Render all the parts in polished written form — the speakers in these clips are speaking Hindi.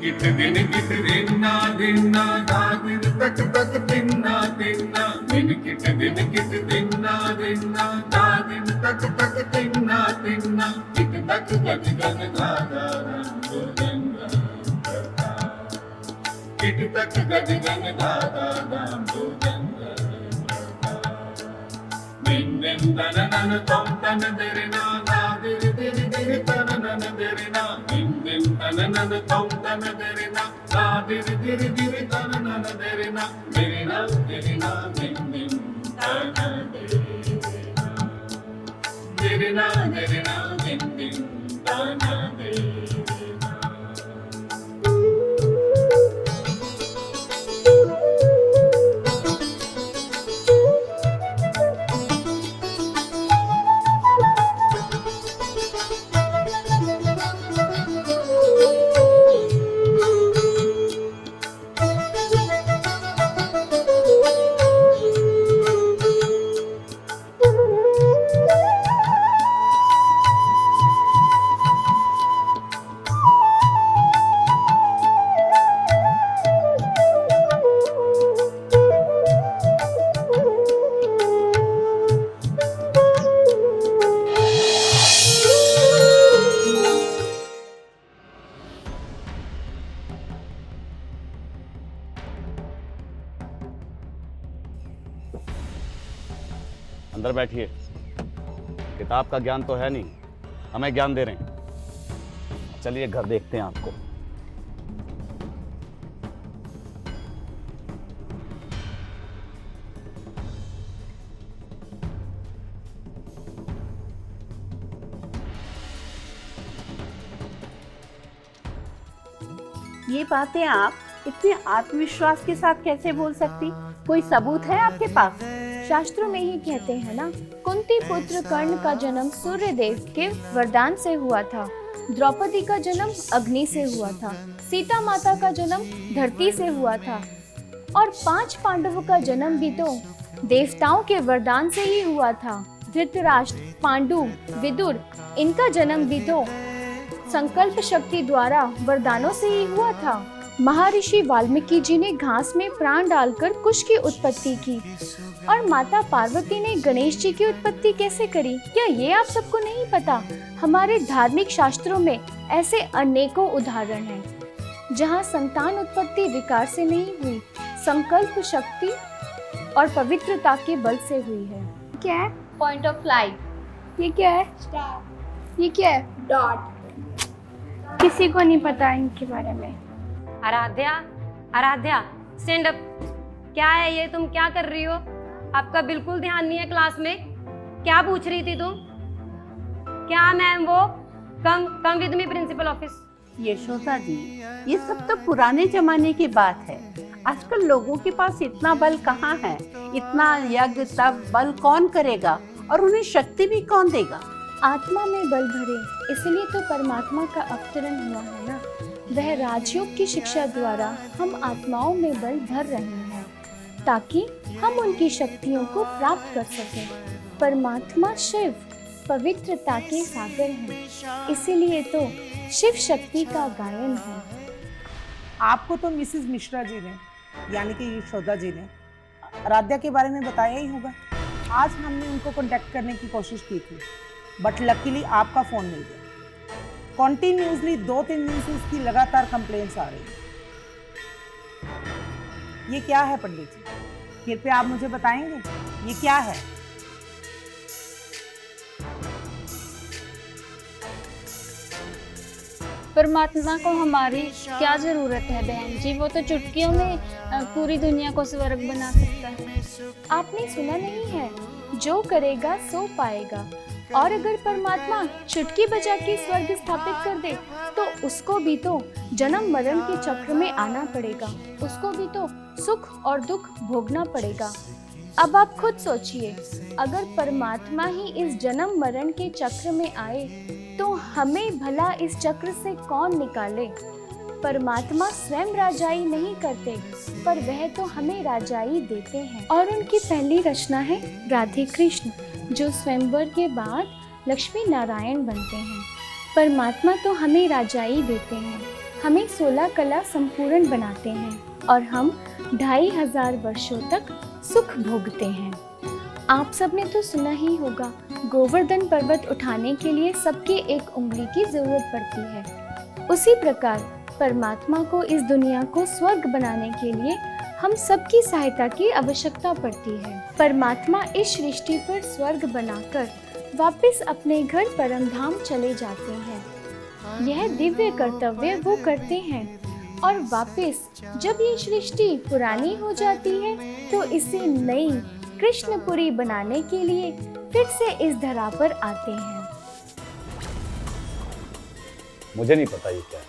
గిట్ దిని గిట్ దిన్నా దిన్నా దాదిర్ తక్ తక్ తిన్నా తిన్నా దిని గిట్ దిన్నా దిన్నా దాదిర్ తక్ తక్ తిన్నా తిన్నా గిట్ తక్ గట్ గట్ దాదా రంగు గిట్ తక్ గట్ గట్ దాదా రంగు నిన్నెందన తొంతన దెరినా దాదిర్ దిరి దిరి తనన దెరినా నిన్నెందన తొంతన దెరినా దాదిర్ దిరి దిరి తనన దెరినా దెరినా దెరినా నిన్నెం తన దెరినా దెరినా నిన్నెం తన अंदर बैठिए। किताब का ज्ञान तो है नहीं, हमें ज्ञान दे रहे हैं। चलिए घर देखते हैं आपको। ये बातें आप इतने आत्मविश्वास के साथ कैसे बोल सकती? कोई सबूत है आपके पास? शास्त्रों में ही कहते हैं ना, कुंती पुत्र कर्ण का जन्म सूर्य देव के वरदान से हुआ था, द्रौपदी का जन्म अग्नि से हुआ था, सीता माता का जन्म धरती से हुआ था और 5 पांडवों का जन्म भी तो देवताओं के वरदान से ही हुआ था। धृतराष्ट्र, पांडु, विदुर, इनका जन्म भी तो संकल्प शक्ति द्वारा वरदानों से ही हुआ था। महर्षि वाल्मीकि जी ने घास में प्राण डालकर कुश की उत्पत्ति की और माता पार्वती ने गणेश जी की उत्पत्ति कैसे करी, क्या ये आप सबको नहीं पता? हमारे धार्मिक शास्त्रों में ऐसे अनेकों उदाहरण हैं जहाँ संतान उत्पत्ति विकार से नहीं हुई, संकल्प शक्ति और पवित्रता के बल से हुई है। क्या है? Point of light. ये क्या है? स्टार। ये क्या है? डॉट। किसी को नहीं पता इनके बारे में। Aaradhya, Aaradhya, stand up. क्या है ये, तुम क्या कर रही हो? आपका बिल्कुल ध्यान नहीं है क्लास में। क्या पूछ रही थी तुम? क्या मैम वो? Come with me principal office. Yashoda ji, ये सब तो पुराने जमाने की बात है। आजकल लोगों के पास इतना बल कहाँ है? इतना यज्ञ तप बल कौन करेगा और उन्हें शक्ति भी कौन देगा? आत्मा में बल भरे, इसलिए तो परमात्मा का अवतरण हुआ है ना। वह राजयोग की शिक्षा द्वारा हम आत्माओं में बल भर रहे हैं ताकि हम उनकी शक्तियों को प्राप्त कर सकें। परमात्मा शिव पवित्रता के सागर हैं, इसीलिए तो शिव शक्ति का गायन है। आपको तो मिसेस मिश्रा जी ने, यानी कि यशोदा जी ने आराध्या के बारे में बताया ही होगा। आज हमने उनको कांटेक्ट करने की कोशिश की थी, बट लकीली आपका फ़ोन मिल गया। कॉन्टिन्यूसली 2-3 दिन से उसकी लगातार कंप्लेंट्स आ रही है। ये क्या है पंडित जी, कृपया आप मुझे बताएंगे ये क्या है? परमात्मा को हमारी क्या जरूरत है बहन जी, वो तो चुटकियों में पूरी दुनिया को स्वर्ग बना सकता है। आपने सुना नहीं है, जो करेगा सो पाएगा। और अगर परमात्मा चुटकी बजा के स्वर्ग स्थापित कर दे तो उसको भी तो जन्म मरण के चक्र में आना पड़ेगा, उसको भी तो सुख और दुख भोगना पड़ेगा। अब आप खुद सोचिए, अगर परमात्मा ही इस जन्म मरण के चक्र में आए तो हमें भला इस चक्र से कौन निकाले? परमात्मा स्वयं राजाई नहीं करते, पर वह तो हमें राजाई देते हैं। और उनकी पहली रचना है राधे कृष्ण, जो स्वयंवर के बाद लक्ष्मी नारायण बनते हैं। परमात्मा तो हमें राजाई देते हैं, हमें 16 कला संपूर्ण बनाते हैं और हम 2500 वर्षों तक सुख भोगते हैं। आप सबने तो सुना ही होगा, गोवर्धन पर्वत उठाने के लिए सबके एक उंगली की जरूरत पड़ती है। उसी प्रकार परमात्मा को इस दुनिया को स्वर्ग बनाने के लिए हम सबकी सहायता की आवश्यकता पड़ती है। परमात्मा इस सृष्टि पर स्वर्ग बनाकर वापस अपने घर परम धाम चले जाते हैं। यह दिव्य कर्तव्य वो करते हैं और वापस जब ये सृष्टि पुरानी हो जाती है तो इसे नई कृष्णपुरी बनाने के लिए फिर से इस धरा पर आते हैं। मुझे नहीं पता ये क्या है।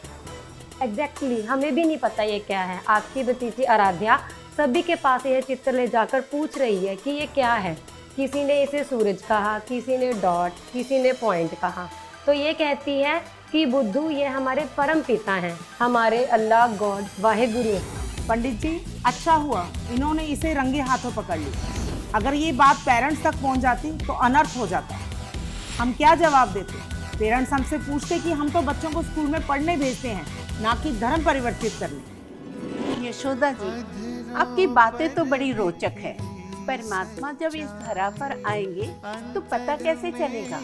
एग्जैक्टली हमें भी नहीं पता ये क्या है। आपकी भतीजी आराध्या सभी के पास यह चित्र ले जाकर पूछ रही है कि ये क्या है। किसी ने इसे सूरज कहा, किसी ने डॉट, किसी ने पॉइंट कहा। तो ये कहती है कि बुद्धू ये हमारे परम पिता हैं, हमारे अल्लाह गॉड वाहेगुरु। पंडित जी, अच्छा हुआ इन्होंने इसे रंगे हाथों पकड़ ली। अगर ये बात पेरेंट्स तक पहुंच जाती तो अनर्थ हो जाता। हम क्या जवाब देते? पेरेंट्स हमसे पूछते कि हम तो बच्चों को स्कूल में पढ़ने भेजते हैं, ना कि धर्म परिवर्तित करने। यशोदा जी, आपकी बातें तो बड़ी रोचक है। परमात्मा जब इस धरा पर आएंगे तो पता कैसे चलेगा?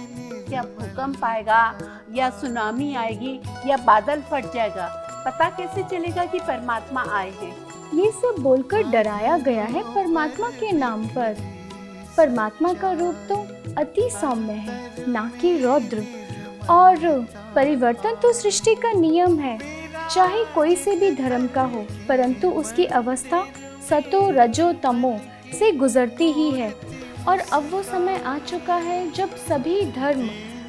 क्या भूकंप आएगा या सुनामी आएगी या बादल फट जाएगा? पता कैसे चलेगा कि परमात्मा आए हैं? ये सब बोलकर डराया गया है परमात्मा के नाम पर। परमात्मा का रूप तो अति सौम्य है, ना कि रौद्र। और परिवर्तन तो सृष्टि का नियम है, चाहे कोई से भी धर्म का हो, परंतु उसकी अवस्था सतो रजो तमो से गुजरती ही है। और अब वो समय आ चुका है जब सभी धर्म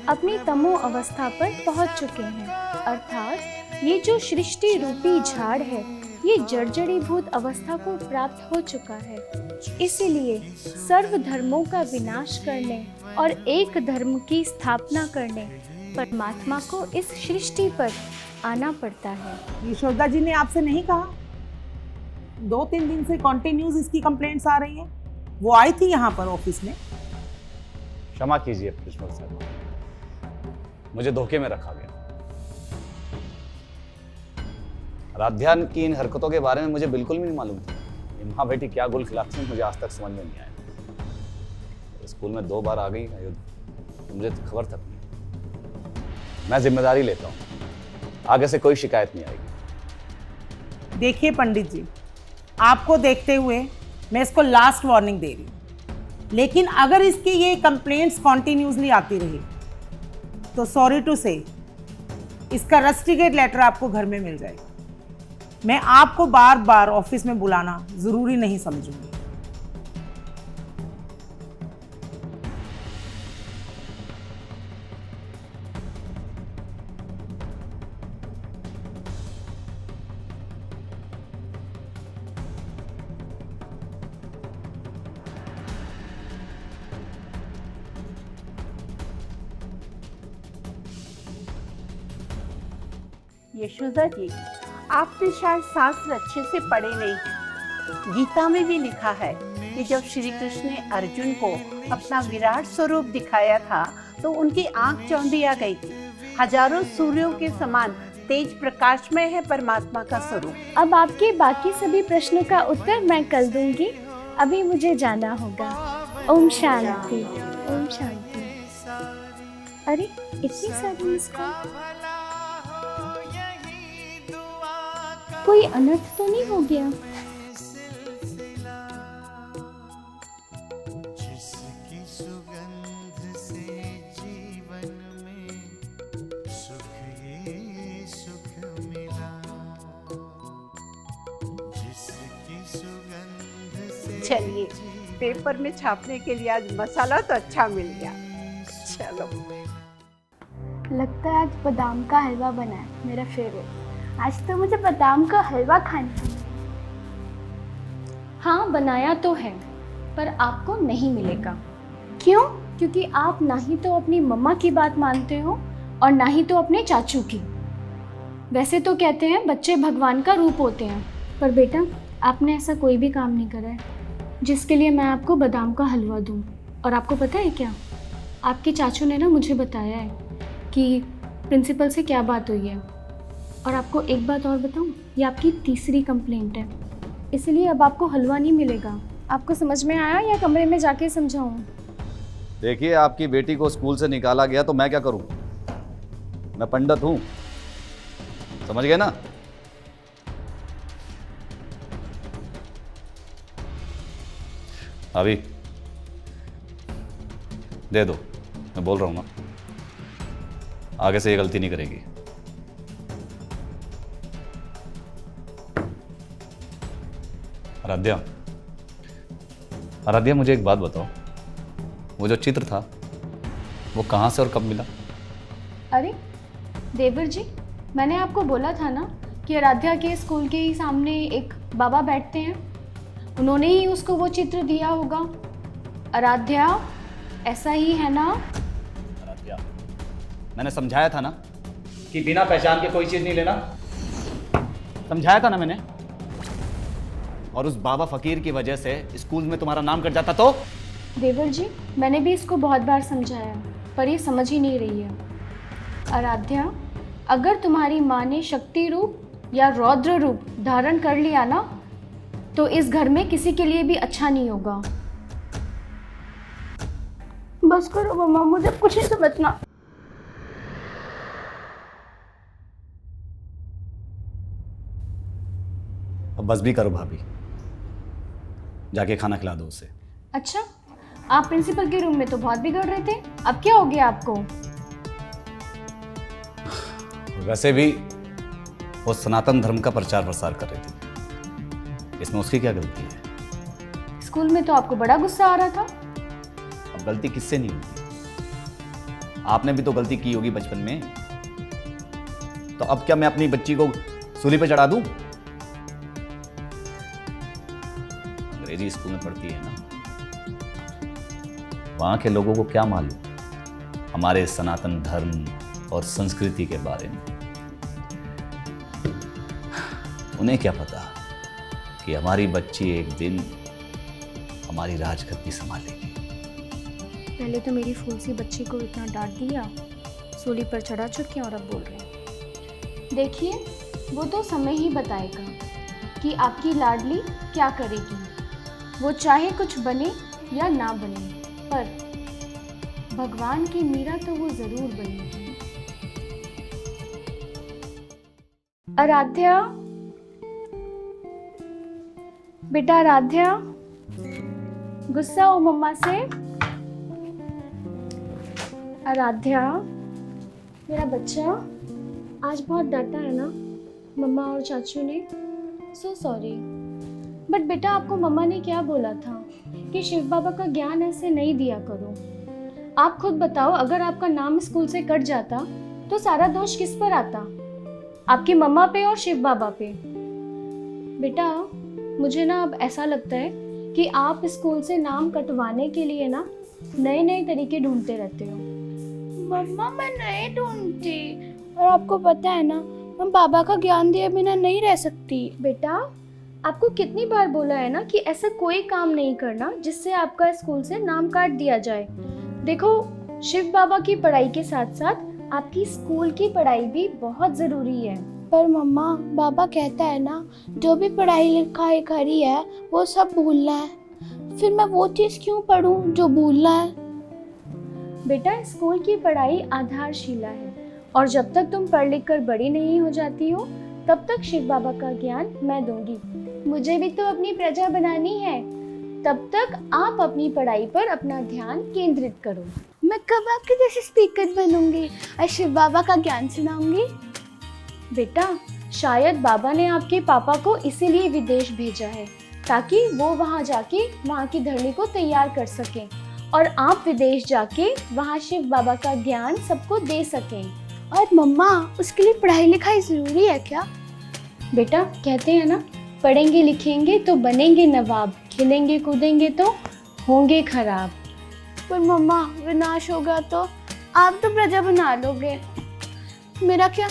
अपनी तमो अवस्था पर पहुंच चुके हैं। अर्थात ये जो सृष्टि रूपी झाड़ है, ये जर्जरीभूत अवस्था को प्राप्त हो चुका है। इसीलिए सर्व धर्मों का विनाश करने और एक धर्म की स्थापना करने परमात्मा को इस सृष्टि पर आना पड़ता है। यशोदा जी ने आपसे नहीं कहा? 2-3 दिन से कॉन्टिन्यूस इसकी कंप्लेंट्स आ रही हैं। वो आई थी यहाँ पर ऑफिस में। क्षमा कीजिए प्रिंसिपल साहब, मुझे धोखे में रखा गया। आराध्या की इन हरकतों के बारे में मुझे बिल्कुल भी नहीं मालूम था। ये माँ बेटी क्या गुल खिलाती हैं, मुझे आज तक समझ में नहीं आया। स्कूल में 2 बार आ गई मुझे तो खबर तक नहीं। मैं जिम्मेदारी लेता हूँ, आगे से कोई शिकायत नहीं आएगी। देखिए पंडित जी, आपको देखते हुए मैं इसको लास्ट वार्निंग दे रही हूँ, लेकिन अगर इसकी ये कंप्लेंट्स कॉन्टिन्यूसली आती रही तो सॉरी टू से इसका रस्टिकेट लेटर आपको घर में मिल जाएगा। मैं आपको बार बार ऑफिस में बुलाना जरूरी नहीं समझूंगी। यशोदा जी, आपने शायद शास्त्र अच्छे से पढ़े नहीं हैं। गीता में भी लिखा है कि जब श्री कृष्ण ने अर्जुन को अपना विराट स्वरूप दिखाया था तो उनकी आंख चौंधी आ गई थी। हजारों सूर्यों के समान तेज प्रकाशमय है परमात्मा का स्वरूप। अब आपके बाकी सभी प्रश्नों का उत्तर मैं कल दूंगी। अभी मुझे जाना होगा। ओम शांति, ओम शांति। अरे इतनी सारी मिस कॉल, कोई अनर्थ तो नहीं हो गया? जिसकी सुगंध से जीवन में सुख ये सुख मिला, जिसकी सुगंध से। चलिए, पेपर में छापने के लिए आज मसाला तो अच्छा मिल गया। चलो, लगता है आज बादाम का हलवा बना है, मेरा फेवरेट। आज तो मुझे बादाम का हलवा खाना है। हाँ बनाया तो है, पर आपको नहीं मिलेगा। क्यों? क्योंकि आप ना ही तो अपनी मम्मा की बात मानते हो और ना ही तो अपने चाचू की। वैसे तो कहते हैं बच्चे भगवान का रूप होते हैं, पर बेटा आपने ऐसा कोई भी काम नहीं करा है जिसके लिए मैं आपको बादाम का हलवा दूँ। और आपको पता है क्या, आपके चाचू ने ना मुझे बताया है कि प्रिंसिपल से क्या बात हुई है। और आपको एक बात और बताऊं, ये आपकी तीसरी कंप्लेंट है, इसलिए अब आपको हलवा नहीं मिलेगा। आपको समझ में आया या कमरे में जाके समझाऊं? देखिए, आपकी बेटी को स्कूल से निकाला गया तो मैं क्या करूं? मैं पंडित हूं, समझ गए ना? अभी दे दो, मैं बोल रहा हूं ना, आगे से ये गलती नहीं करेगी। आराध्या, आराध्या मुझे एक बात बताओ, वो जो चित्र था वो कहाँ से और कब मिला? अरे देवर जी, मैंने आपको बोला था ना कि आराध्या के स्कूल के ही सामने एक बाबा बैठते हैं, उन्होंने ही उसको वो चित्र दिया होगा। आराध्या, ऐसा ही है ना? आराध्या, मैंने समझाया था ना कि बिना पहचान के कोई चीज नहीं लेना, समझाया था ना मैंने। और उस बाबा फकीर की वजह से स्कूल में तुम्हारा नाम कट जाता तो? देवर जी, मैंने भी इसको बहुत बार समझाया पर ये समझ ही नहीं रही है। आराध्या, अगर तुम्हारी माँ ने शक्ति रूप या रौद्र रूप धारण कर लिया ना, तो इस घर में किसी के लिए भी अच्छा नहीं होगा। बस करो मम्मा, मुझे कुछ नहीं समझना। अब बस भी करो भाभी, जाके खाना खिला दो उसे। अच्छा, आप प्रिंसिपल के रूम में तो बहुत बिगड़ रहे थे, अब क्या हो गया आपको? वैसे भी वो सनातन धर्म का प्रचार प्रसार कर रही थी, इसमें उसकी क्या गलती है? स्कूल में तो आपको बड़ा गुस्सा आ रहा था। अब गलती किससे नहीं होती? आपने भी तो गलती की होगी बचपन में, तो अब क्या मैं अपनी बच्ची को सूली पे चढ़ा दूं? अंग्रेजी स्कूल में पढ़ती है ना, वहां के लोगों को क्या मालूम हमारे सनातन धर्म और संस्कृति के बारे में? उन्हें क्या पता कि हमारी बच्ची एक दिन हमारी राजगद्दी संभालेगी। पहले तो मेरी फूल सी बच्ची को इतना डांट दिया, सूली पर चढ़ा चुके और अब बोल रहे हैं। देखिए, वो तो समय ही बताएगा कि आपकी लाडली क्या करेगी। वो चाहे कुछ बने या ना बने, पर भगवान की मीरा तो वो जरूर बनेगी। आराध्या, बेटा आराध्या, गुस्सा हो मम्मा से। आराध्या, मेरा बच्चा, आज बहुत डरता है ना मम्मा और चाचू ने, सो सॉरी। बट बेटा, आपको मम्मा ने क्या बोला था कि शिव बाबा का ज्ञान ऐसे नहीं दिया करो। आप खुद बताओ, अगर आपका नाम स्कूल से कट जाता तो सारा दोष किस पर आता? आपकी मम्मा पे और शिव बाबा पे। बेटा, मुझे ना अब ऐसा लगता है कि आप स्कूल से नाम कटवाने के लिए ना नए नए तरीके ढूंढते रहते हो। मम्मा, मैं नहीं ढूंढती, और आपको पता है ना, मैं बाबा का ज्ञान दिए बिना नहीं रह सकती। बेटा, आपको कितनी बार बोला है ना कि ऐसा कोई काम नहीं करना जिससे आपका स्कूल से नाम काट दिया जाए। देखो, शिव बाबा की पढ़ाई के साथ साथ आपकी स्कूल की पढ़ाई भी बहुत ज़रूरी है। पर मम्मा, बाबा कहता है ना, जो भी पढ़ाई लिखाई करी है वो सब भूलना है, फिर मैं वो चीज़ क्यों पढ़ूं जो भूलना है? बेटा, स्कूल की पढ़ाई आधारशिला है, और जब तक तुम पढ़ लिख कर बड़ी नहीं हो जाती हो तब तक शिव बाबा का ज्ञान मैं दूंगी। मुझे भी तो अपनी प्रजा बनानी है, तब तक आप अपनी पढ़ाई पर अपना ध्यान केंद्रित करो। मैं कब आपके जैसे स्पीकर बनूंगी और शिव बाबा का ज्ञान सुनाऊंगी? बेटा, शायद बाबा ने आपके पापा को इसीलिए विदेश भेजा है ताकि वो वहाँ जाके वहाँ की धरनी को तैयार कर सकें, और आप विदेश जाके वहाँ शिव बाबा का ज्ञान सबको दे सकें। और मम्मा, उसके लिए पढ़ाई लिखाई ज़रूरी है क्या? बेटा, कहते हैं ना, पढ़ेंगे लिखेंगे तो बनेंगे नवाब, खेलेंगे कूदेंगे तो होंगे खराब। पर मम्मा, विनाश होगा तो आप तो प्रजा बना लोगे, मेरा क्या?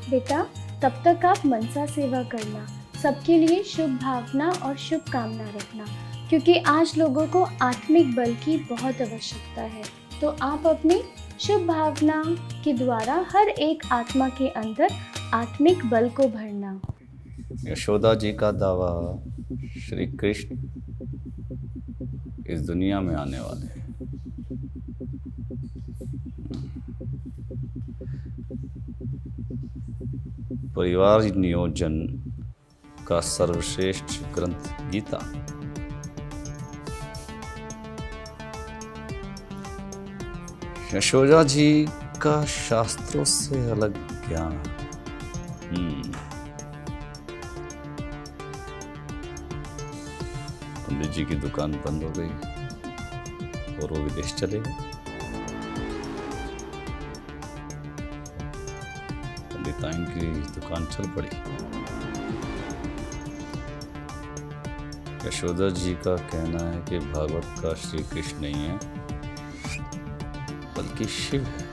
बेटा, तब तक आप मनसा सेवा करना, सबके लिए शुभ भावना और शुभ कामना रखना, क्योंकि आज लोगों को आत्मिक बल की बहुत आवश्यकता है। तो आप अपनी शुभ भावना के द्वारा हर एक आत्मा के अंदर आत्मिक बल को भरना। यशोदा जी का दावा, श्री कृष्ण इस दुनिया में आने वाले हैं। परिवार नियोजन का सर्वश्रेष्ठ ग्रंथ गीता। यशोदा जी का शास्त्रों से अलग ज्ञान। पंडित जी की दुकान बंद हो गई और वो विदेश चले गए। पंडिताइन की दुकान चल पड़ी। यशोदा जी का कहना है कि भागवत का श्री कृष्ण नहीं है बल्कि शिव है।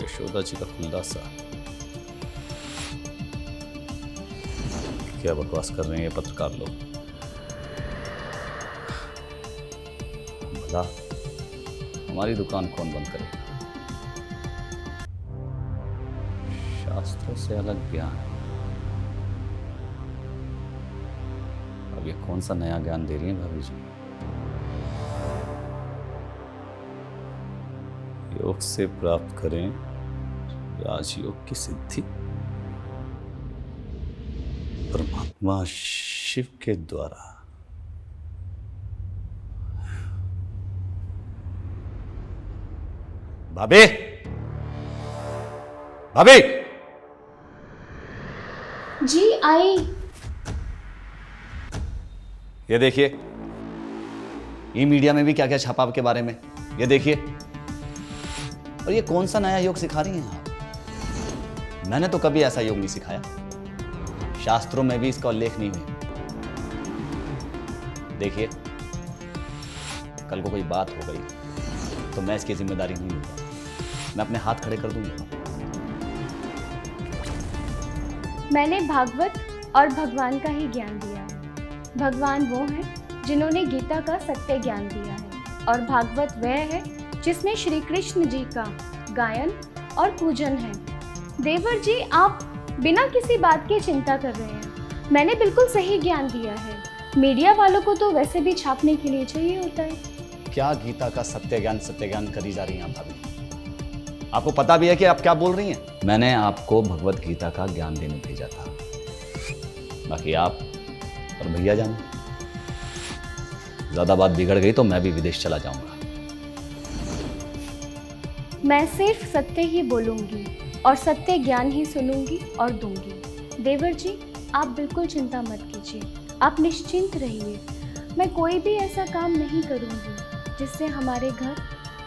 यशोदा जी का खुलासा। क्या बकवास कर रहे हैं ये पत्रकार लोग। भला हमारी दुकान कौन बंद करेगा। शास्त्रों से अलग ज्ञान। अब ये कौन सा नया ज्ञान दे रही हैं भाभी जी। योग से प्राप्त करें राजयोग की सिद्धि। परमात्मा शिव के द्वारा। भाभी, भाभी, जी आई। ये देखिए, ई मीडिया में भी क्या क्या छापा आपके बारे में। ये देखिए, और ये कौन सा नया योग सिखा रही हैं आप। मैंने तो कभी ऐसा योग नहीं सिखाया। शास्त्रों में भी इसका उल्लेख नहीं हुआ। देखिए, कल को कोई बात हो गई तो मैं इसकी जिम्मेदारी नहीं लूंगा। मैं अपने हाथ खड़े कर दूंगा। मैंने भागवत और भगवान का ही ज्ञान दिया है। भगवान वो हैं जिन्होंने गीता का सत्य ज्ञान दिया है और भागवत वह है जिसमें श्री कृष्ण जी का गायन और पूजन है। देवर जी, आप बिना किसी बात की चिंता कर रहे हैं। मैंने बिल्कुल सही ज्ञान दिया है। मीडिया वालों को तो वैसे भी छापने के लिए चाहिए होता है। क्या गीता का सत्य ज्ञान करी जा रही हैं आप भाभी। आपको पता भी है कि आप क्या बोल रही हैं। मैंने आपको भगवत गीता का ज्ञान देने भेजा था। बाकी आप और भैया जाने। ज्यादा बात बिगड़ गई तो मैं भी विदेश चला जाऊंगा। मैं सिर्फ सत्य ही बोलूंगी और सत्य ज्ञान ही सुनूंगी और दूंगी। देवर जी, आप बिल्कुल चिंता मत कीजिए। आप निश्चिंत रहिए। मैं कोई भी ऐसा काम नहीं करूंगी जिससे हमारे घर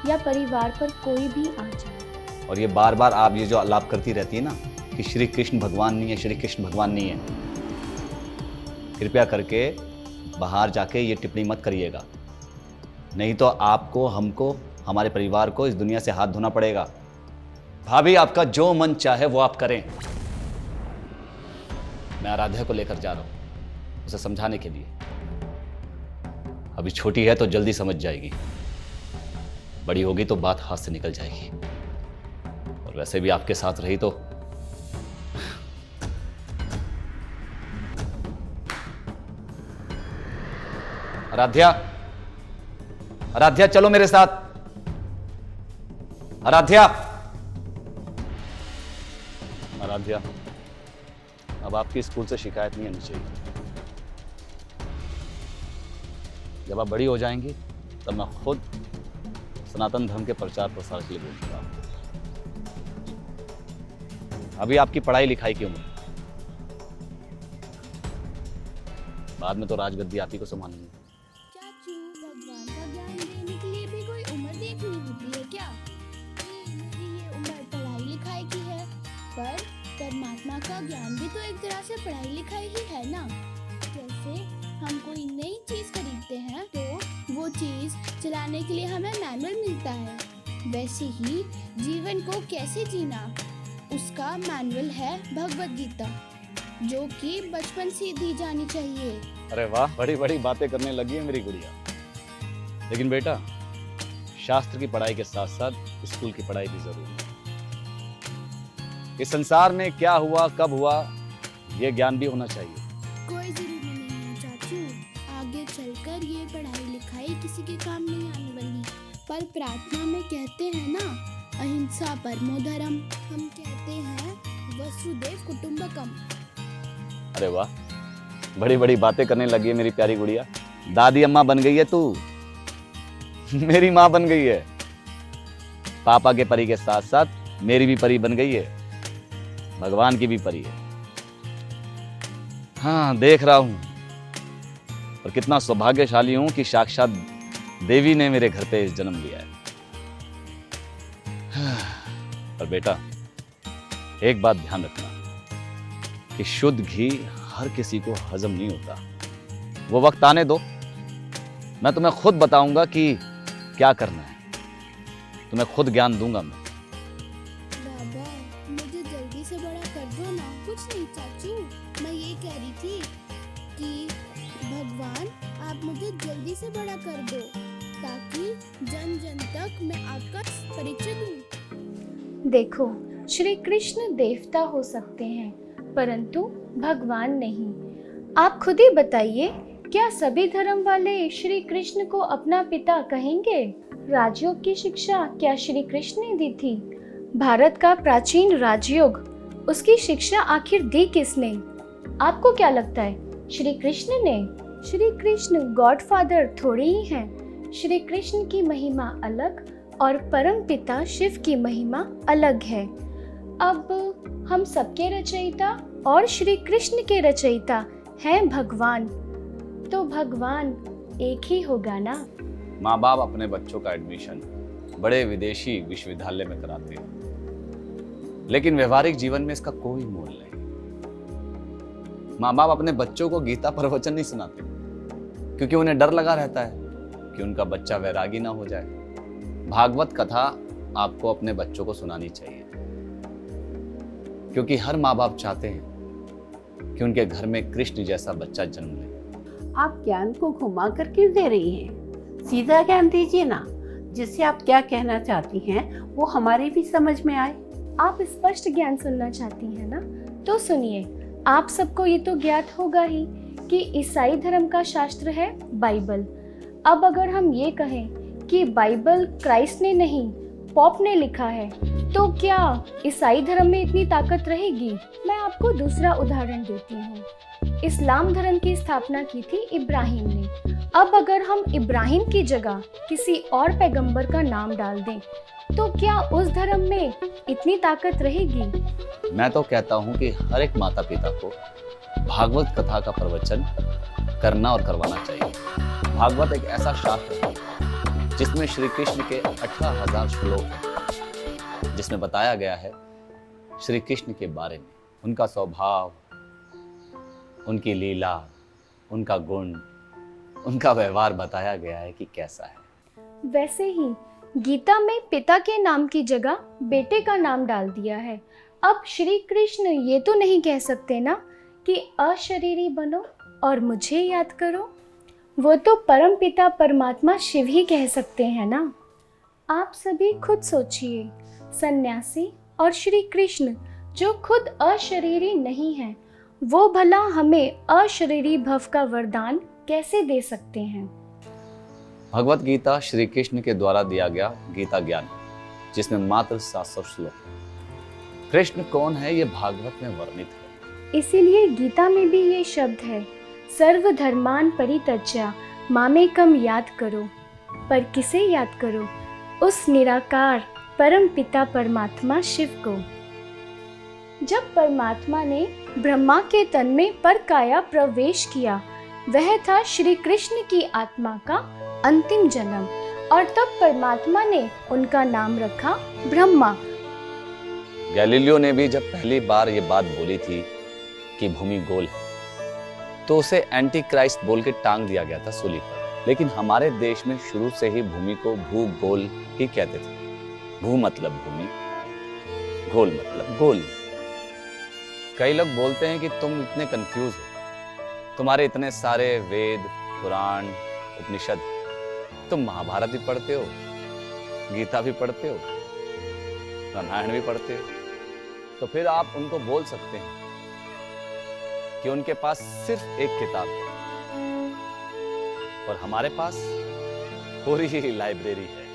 या परिवार पर कोई भी आ जाए। और ये बार बार आप ये जो आलाप करती रहती है ना कि श्री कृष्ण भगवान नहीं है, श्री कृष्ण भगवान नहीं है, कृपया करके बाहर जाके ये टिप्पणी मत करिएगा। नहीं तो आपको, हमको, हमारे परिवार को इस दुनिया से हाथ धोना पड़ेगा। भाभी, आपका जो मन चाहे वो आप करें। मैं आराध्या को लेकर जा रहा हूं उसे समझाने के लिए। अभी छोटी है तो जल्दी समझ जाएगी, बड़ी होगी तो बात हाथ से निकल जाएगी। और वैसे भी आपके साथ रही तो आराध्या, आराध्या चलो मेरे साथ। आराध्या, आराध्या, अब आपकी स्कूल से शिकायत नहीं आनी चाहिए। जब आप बड़ी हो जाएंगी तब मैं खुद सनातन धर्म के प्रचार प्रसार के लिए बोलूंगा। अभी आपकी पढ़ाई लिखाई की उम्र, बाद में तो राजगद्दी आप ही को संभालेंगे। चाचू, भगवान का ज्ञान देने के लिए भी कोई उम्र देखनी होती है क्या? ये उम्र पढ़ाई लिखाई की है, पर परमात्मा का ज्ञान भी तो एक तरह से पढ़ाई लिखाई ही है ना। जैसे हम कोई नई चीज खरीदते हैं तो वो चीज चलाने के लिए हमें मैनुअल मिलता है, वैसे ही जीवन को कैसे जीना उसका मैनुअल है भगवत गीता, जो कि बचपन से दी जानी चाहिए। अरे वाह, बड़ी बड़ी बातें करने लगी है मेरी गुड़िया। लेकिन बेटा, शास्त्र की पढ़ाई के साथ साथ स्कूल की पढ़ाई भी जरूरी है। इस संसार में क्या हुआ, कब हुआ, ये ज्ञान भी होना चाहिए। कोई जरूरी नहीं है चाचू, आगे चलकर ये पढ़ाई लिखाई किसी के काम नहीं आने वाली। पर प्रार्थना में कहते हैं ना, अहिंसा परमो धर्म। हम कहते हैं वसुदेव कुटुंबकम। अरे वाह, बड़ी बड़ी बातें करने लगी है मेरी प्यारी गुड़िया। दादी अम्मा बन गई है तू, मेरी माँ बन गई है। पापा के परी के साथ साथ मेरी भी परी बन गई है, भगवान की भी परी है। हाँ, देख रहा हूं और कितना सौभाग्यशाली हूं कि साक्षात देवी ने मेरे घर पे जन्म लिया है। पर बेटा, एक बात ध्यान रखना कि शुद्ध घी हर किसी को हजम नहीं होता। वो वक्त आने दो, मैं तुम्हें खुद बताऊंगा कि क्या करना है। तुम्हें खुद ज्ञान दूंगा मैं। बाबा, मुझे जल्दी से बड़ा कर दो ना। कुछ नहीं चाचू, मैं ये कह रही थी कि भगवान आप मुझे जल्दी से बड़ा कर दो, ताकि जन जन तक मैं आपका परिचय दूं। देखो, श्री कृष्ण देवता हो सकते हैं परंतु भगवान नहीं। आप खुद ही बताइए, क्या सभी धर्म वाले श्री कृष्ण को अपना पिता कहेंगे? राजयोग की शिक्षा क्या श्री कृष्ण ने दी थी? भारत का प्राचीन राजयोग, उसकी शिक्षा आखिर दी किसने? आपको क्या लगता है, श्री कृष्ण ने? श्री कृष्ण गॉडफादर थोड़े ही हैं। श्री कृष्ण की महिमा अलग और परम पिता शिव की महिमा अलग है। अब हम सबके रचयिता और श्री कृष्ण के रचयिता हैं भगवान, तो भगवान एक ही होगा ना। माँ बाप अपने बच्चों का एडमिशन बड़े विदेशी विश्वविद्यालय में कराते हैं, लेकिन व्यवहारिक जीवन में इसका कोई मोल नहीं। माँ बाप अपने बच्चों को गीता प्रवचन नहीं सुनाते, क्योंकि उन्हें डर लगा रहता है कि उनका बच्चा वैरागी ना हो जाए। भागवत कथा आपको अपने बच्चों को सुनानी चाहिए, क्योंकि हर माँ बाप चाहते हैं कि उनके घर में कृष्ण जैसा बच्चा जन्म ले। आप ज्ञान को घुमा कर क्यों दे रही हैं? सीधा ज्ञान दीजिए ना, जिससे आप क्या कहना चाहती हैं वो हमारे भी समझ में आए। आप स्पष्ट ज्ञान सुनना चाहती हैं ना, तो सुनिए। आप सबको ये तो ज्ञात होगा ही कि ईसाई धर्म का शास्त्र है बाइबल। अब अगर हम ये कहें कि बाइबल क्राइस्ट ने नहीं पॉप ने लिखा है, तो क्या ईसाई धर्म में इतनी ताकत रहेगी? मैं आपको दूसरा उदाहरण देती हूँ। इस्लाम धर्म की स्थापना की थी इब्राहिम ने। अब अगर हम इब्राहिम की जगह किसी और पैगंबर का नाम डाल दें, तो क्या उस धर्म में इतनी ताकत रहेगी? मैं तो कहता हूँ कि हर एक माता पिता को भागवत कथा का प्रवचन करना और करवाना चाहिए। भागवत एक ऐसा शास्त्र है जिसमें श्री कृष्ण के 18,000 श्लोक हैं, जिसमें बताया गया है श्री कृष्ण के बारे में, उनका स्वभाव, उनकी लीला, उनका गुण, उनका व्यवहार बताया गया है कि कैसा है। वैसे ही गीता में पिता के नाम की जगह बेटे का नाम डाल दिया है। अब श्री कृष्ण ये तो नहीं कह सकते ना कि अशरीरी बनो और मुझे याद करो। वो तो परम पिता परमात्मा शिव ही कह सकते हैं ना। आप सभी खुद सोचिए, सन्यासी और श्री कृष्ण जो खुद अशरीरी नहीं हैं, वो भला हमें अशरीरी भव का वरदान कैसे दे सकते हैं? भगवत गीता श्री कृष्ण के द्वारा दिया गया गीता ज्ञान, जिसमें मात्र 700 श्लोक हैं। कृष्ण कौन है ये भागवत में वर्णित है। इसीलिए गीता में भी ये शब्द है, सर्व धर्मान परित्यज्य मामेकम याद करो। पर किसे याद करो? उस निराकार परम पिता परमात्मा शिव को। जब परमात्मा ने ब्रह्मा के तन में परकाया प्रवेश किया, वह था श्री कृष्ण की आत्मा का अंतिम जन्म, और तब परमात्मा ने उनका नाम रखा ब्रह्मा। गैलीलियो ने भी जब पहली बार ये बात बोली थी कि भूमि गोल है, तो उसे एंटी क्राइस्ट बोल के टांग दिया गया था सूली पर। लेकिन हमारे देश में शुरू से ही भूमि को भूगोल ही कहते थे। भू मतलब भूमि, गोल मतलब गोल। कई लोग बोलते हैं कि तुम इतने कंफ्यूज हो, तुम्हारे इतने सारे वेद, पुराण, उपनिषद, तुम महाभारत भी पढ़ते हो, गीता भी पढ़ते हो, रामायण भी पढ़ते हो, तो फिर आप उनको बोल सकते हैं कि उनके पास सिर्फ एक किताब है और हमारे पास पूरी लाइब्रेरी है।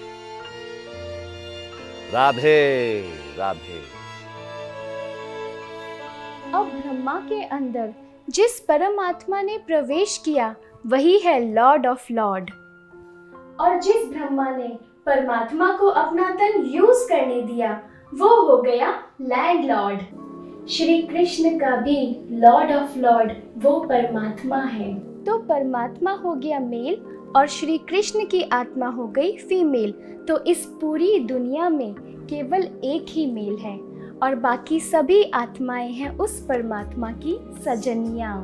राधे राधे। अब ब्रह्मा के अंदर जिस परमात्मा ने प्रवेश किया वही है लॉर्ड ऑफ लॉर्ड, और जिस ब्रह्मा ने परमात्मा को अपना तन यूज करने दिया वो हो गया लैंड लॉर्ड। श्री कृष्ण का भी लॉर्ड ऑफ लॉर्ड वो परमात्मा है। तो परमात्मा हो गया मेल और श्री कृष्ण की आत्मा हो गई फीमेल। तो इस पूरी दुनिया में केवल एक ही मेल है और बाकी सभी आत्माएं हैं उस परमात्मा की सजनियाँ।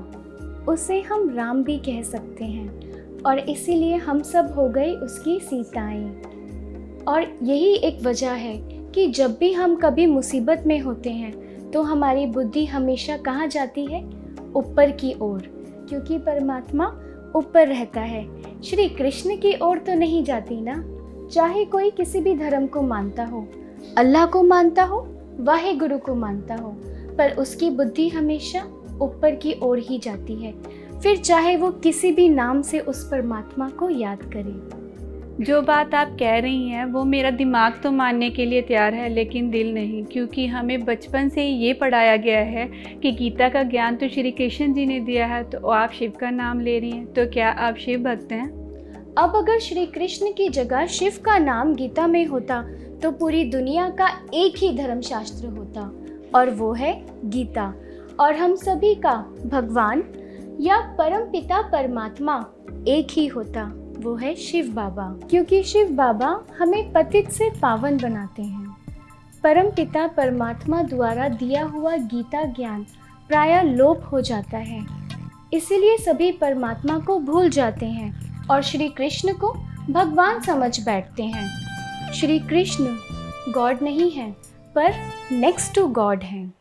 उसे हम राम भी कह सकते हैं और इसीलिए हम सब हो गए उसकी सीताएं। और यही एक वजह है कि जब भी हम कभी मुसीबत में होते हैं तो हमारी बुद्धि हमेशा कहाँ जाती है? ऊपर की ओर, क्योंकि परमात्मा ऊपर रहता है। श्री कृष्ण की ओर तो नहीं जाती ना। चाहे कोई किसी भी धर्म को मानता हो, अल्लाह को मानता हो, वाहे गुरु को मानता हो, पर उसकी बुद्धि हमेशा ऊपर की ओर ही जाती है, फिर चाहे वो किसी भी नाम से उस परमात्मा को याद करे। जो बात आप कह रही हैं वो मेरा दिमाग तो मानने के लिए तैयार है लेकिन दिल नहीं, क्योंकि हमें बचपन से ही ये पढ़ाया गया है कि गीता का ज्ञान तो श्री कृष्ण जी ने दिया है। तो आप शिव का नाम ले रही हैं, तो क्या आप शिव भक्त हैं? अब अगर श्री कृष्ण की जगह शिव का नाम गीता में होता तो पूरी दुनिया का एक ही धर्मशास्त्र होता और वो है गीता, और हम सभी का भगवान या परम पिता परमात्मा एक ही होता, वो है शिव बाबा। क्योंकि शिव बाबा हमें पतित से पावन बनाते हैं। परम पिता परमात्मा द्वारा दिया हुआ गीता ज्ञान प्रायः लोप हो जाता है, इसीलिए सभी परमात्मा को भूल जाते हैं और श्री कृष्ण को भगवान समझ बैठते हैं। श्री कृष्ण गॉड नहीं है पर नेक्स्ट टू गॉड हैं।